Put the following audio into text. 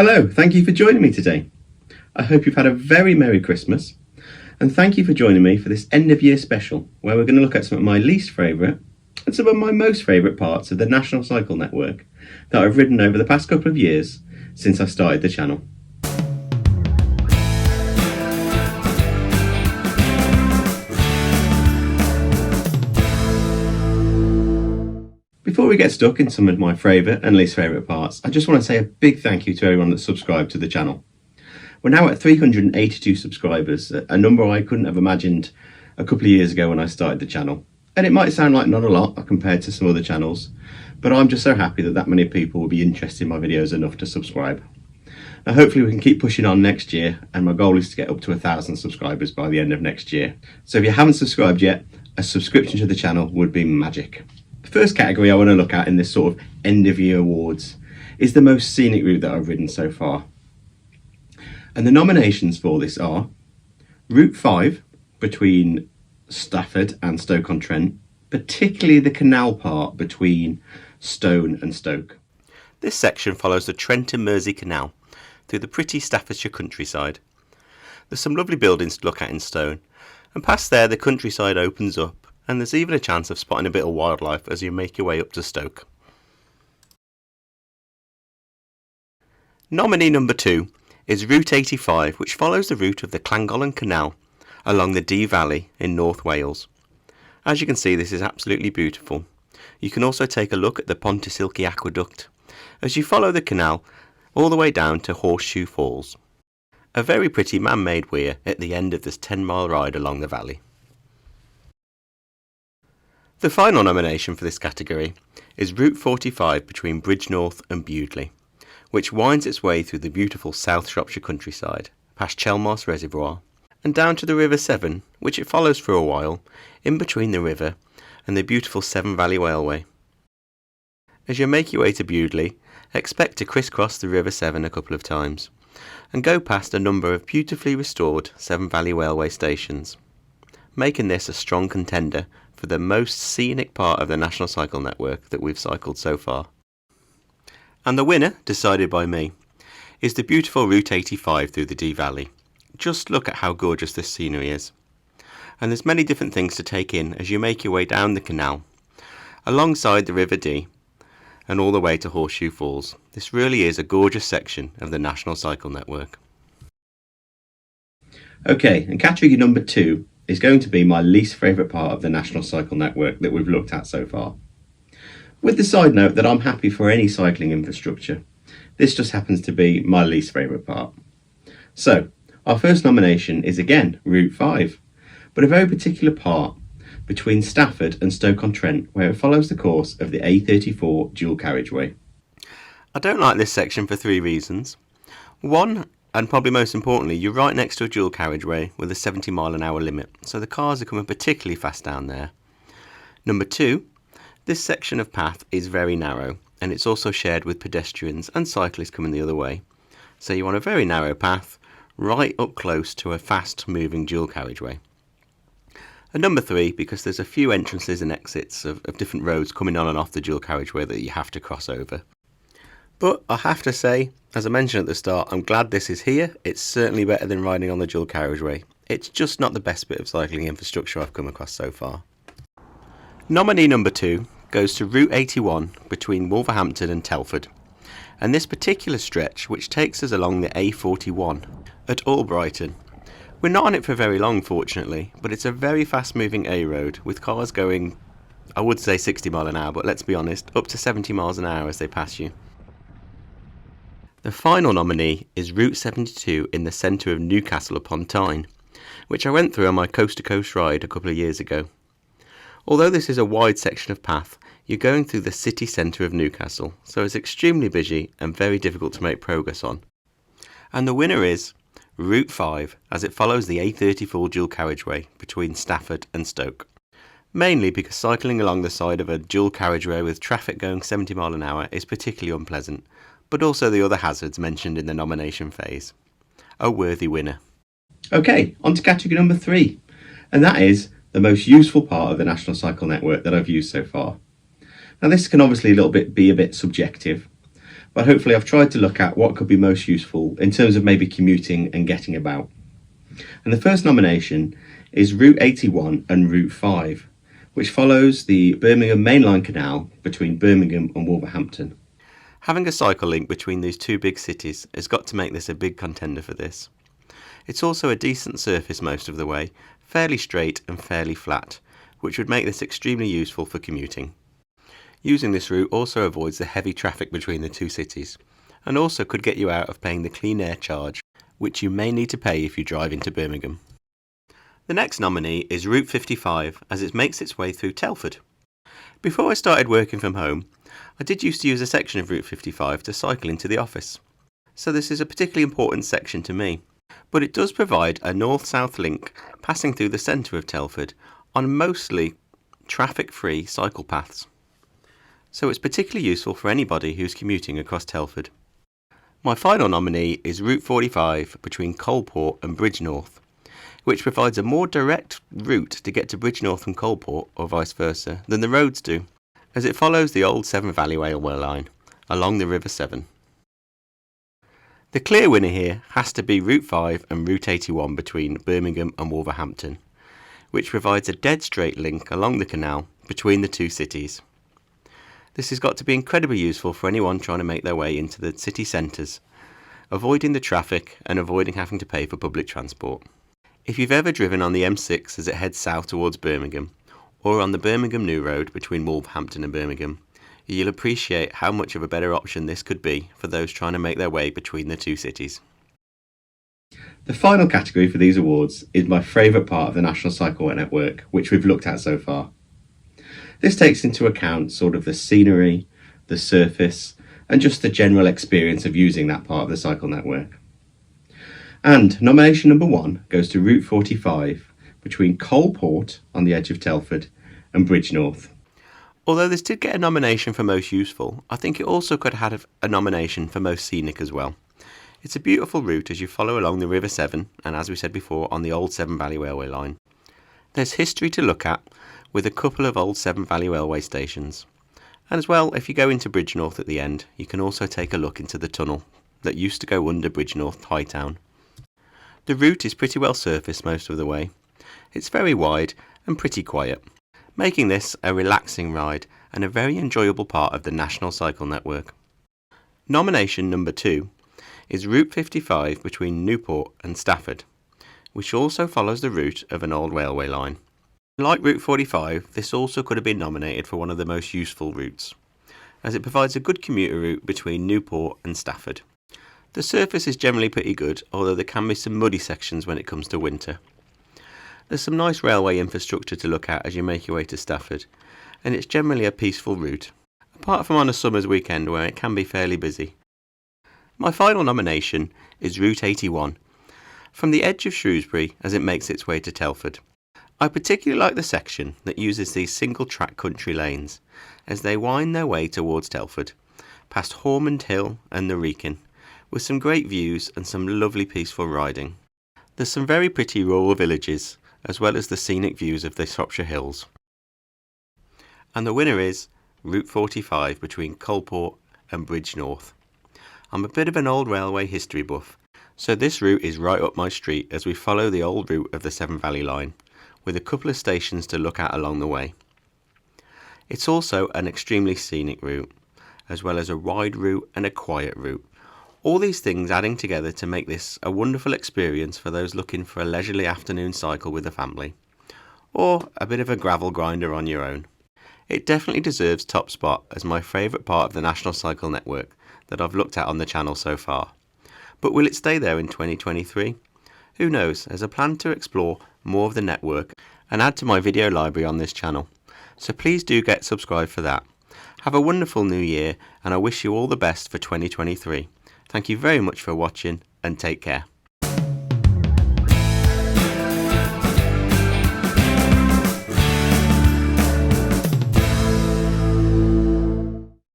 Hello, thank you for joining me today. I hope you've had a very Merry Christmas, and thank you for joining me for this end of year special where we're going to look at some of my least favourite and some of my most favourite parts of the National Cycle Network that I've ridden over the past couple of years since I started the channel. Before we get stuck in some of my favourite and least favourite parts, I just want to say a big thank you to everyone that's subscribed to the channel. We're now at 382 subscribers, a number I couldn't have imagined a couple of years ago when I started the channel. And it might sound like not a lot compared to some other channels, but I'm just so happy that many people will be interested in my videos enough to subscribe. Now hopefully we can keep pushing on next year, and my goal is to get up to 1,000 subscribers by the end of next year. So if you haven't subscribed yet, a subscription to the channel would be magic. The first category I want to look at in this sort of end of year awards is the most scenic route that I've ridden so far. And the nominations for this are Route 5 between Stafford and Stoke-on-Trent, particularly the canal part between Stone and Stoke. This section follows the Trent and Mersey Canal through the pretty Staffordshire countryside. There's some lovely buildings to look at in Stone, and past there the countryside opens up, and there's even a chance of spotting a bit of wildlife as you make your way up to Stoke. Nominee number 2 is Route 85, which follows the route of the Llangollen Canal along the Dee Valley in North Wales. As you can see, this is absolutely beautiful. You can also take a look at the Pontysilky Aqueduct as you follow the canal all the way down to Horseshoe Falls, a very pretty man-made weir at the end of this 10-mile ride along the valley. The final nomination for this category is Route 45 between Bridgnorth and Bewdley, which winds its way through the beautiful South Shropshire countryside, past Chelmarsh Reservoir, and down to the River Severn, which it follows for a while, in between the river and the beautiful Severn Valley Railway. As you make your way to Bewdley, expect to crisscross the River Severn a couple of times, and go past a number of beautifully restored Severn Valley Railway stations, making this a strong contender for the most scenic part of the National Cycle Network that we've cycled so far. And the winner, decided by me, is the beautiful Route 85 through the Dee Valley. Just look at how gorgeous this scenery is. And there's many different things to take in as you make your way down the canal, alongside the River Dee, and all the way to Horseshoe Falls. This really is a gorgeous section of the National Cycle Network. Okay, and category number 2 is going to be my least favourite part of the National Cycle Network that we've looked at so far. With the side note that I'm happy for any cycling infrastructure, this just happens to be my least favourite part. So, our first nomination is again Route 5, but a very particular part between Stafford and Stoke-on-Trent, where it follows the course of the A34 dual carriageway. I don't like this section for 3 reasons. One, and probably most importantly, you're right next to a dual carriageway with a 70-mile-an-hour limit, so the cars are coming particularly fast down there. Number 2, this section of path is very narrow, and it's also shared with pedestrians and cyclists coming the other way. So you want a very narrow path, right up close to a fast-moving dual carriageway. And number 3, because there's a few entrances and exits of different roads coming on and off the dual carriageway that you have to cross over. But I have to say, as I mentioned at the start, I'm glad this is here. It's certainly better than riding on the dual carriageway. It's just not the best bit of cycling infrastructure I've come across so far. Nominee number 2 goes to Route 81 between Wolverhampton and Telford, and this particular stretch which takes us along the A41 at Albrighton. We're not on it for very long, fortunately, but it's a very fast moving A road with cars going, I would say 60 mile an hour, but let's be honest, up to 70 miles an hour as they pass you. The final nominee is Route 72 in the centre of Newcastle upon Tyne, which I went through on my coast-to-coast ride a couple of years ago. Although this is a wide section of path, you're going through the city centre of Newcastle, so it's extremely busy and very difficult to make progress on. And the winner is Route 5, as it follows the A34 dual carriageway between Stafford and Stoke. Mainly because cycling along the side of a dual carriageway with traffic going 70 mile an hour is particularly unpleasant, but also the other hazards mentioned in the nomination phase. A worthy winner. Okay, on to category number 3, and that is the most useful part of the National Cycle Network that I've used so far. Now this can obviously be a bit subjective, but but hopefully I've tried to look at what could be most useful in terms of maybe commuting and getting about. And the first nomination is Route 81 and Route 5, which follows the Birmingham Mainline Canal between Birmingham and Wolverhampton. Having a cycle link between these two big cities has got to make this a big contender for this. It's also a decent surface most of the way, fairly straight and fairly flat, which would make this extremely useful for commuting. Using this route also avoids the heavy traffic between the two cities, and also could get you out of paying the clean air charge, which you may need to pay if you drive into Birmingham. The next nominee is Route 55, as it makes its way through Telford. Before I started working from home, I did used to use a section of Route 55 to cycle into the office, so this is a particularly important section to me. But it does provide a north-south link passing through the centre of Telford on mostly traffic-free cycle paths. So it's particularly useful for anybody who's commuting across Telford. My final nominee is Route 45 between Coalport and Bridgnorth, which provides a more direct route to get to Bridgnorth from Coalport, or vice versa, than the roads do, as it follows the old Severn Valley Railway line along the River Severn. The clear winner here has to be Route 5 and Route 81 between Birmingham and Wolverhampton, which provides a dead straight link along the canal between the two cities. This has got to be incredibly useful for anyone trying to make their way into the city centres, avoiding the traffic and avoiding having to pay for public transport. If you've ever driven on the M6 as it heads south towards Birmingham, or on the Birmingham New Road between Wolverhampton and Birmingham, you'll appreciate how much of a better option this could be for those trying to make their way between the two cities. The final category for these awards is my favourite part of the National Cycle Network, which we've looked at so far. This takes into account sort of the scenery, the surface, and just the general experience of using that part of the cycle network. And nomination number 1 goes to Route 45 between Coalport on the edge of Telford and Bridgnorth. Although this did get a nomination for most useful, I think it also could have a nomination for most scenic as well. It's a beautiful route as you follow along the River Severn, and as we said before, on the old Severn Valley Railway line. There's history to look at, with a couple of old Severn Valley Railway stations. And as well, if you go into Bridgnorth at the end, you can also take a look into the tunnel that used to go under Bridgnorth Hightown. The route is pretty well surfaced most of the way. It's very wide and pretty quiet, making this a relaxing ride and a very enjoyable part of the National Cycle Network. Nomination number 2 is Route 55 between Newport and Stafford, which also follows the route of an old railway line. Like Route 45, this also could have been nominated for one of the most useful routes, as it provides a good commuter route between Newport and Stafford. The surface is generally pretty good, although there can be some muddy sections when it comes to winter. There's some nice railway infrastructure to look at as you make your way to Stafford, and it's generally a peaceful route, apart from on a summer's weekend where it can be fairly busy. My final nomination is Route 81, from the edge of Shrewsbury as it makes its way to Telford. I particularly like the section that uses these single-track country lanes as they wind their way towards Telford, past Hormond Hill and the Wrekin, with some great views and some lovely peaceful riding. There's some very pretty rural villages, as well as the scenic views of the Shropshire Hills. And the winner is Route 45 between Coalport and Bridgnorth. I'm a bit of an old railway history buff, so this route is right up my street as we follow the old route of the Severn Valley line, with a couple of stations to look at along the way. It's also an extremely scenic route, as well as a wide route and a quiet route. All these things adding together to make this a wonderful experience for those looking for a leisurely afternoon cycle with a family, or a bit of a gravel grinder on your own. It definitely deserves top spot as my favourite part of the National Cycle Network that I've looked at on the channel so far. But will it stay there in 2023? Who knows, as I plan to explore more of the network and add to my video library on this channel. So please do get subscribed for that. Have a wonderful new year, and I wish you all the best for 2023. Thank you very much for watching, and take care.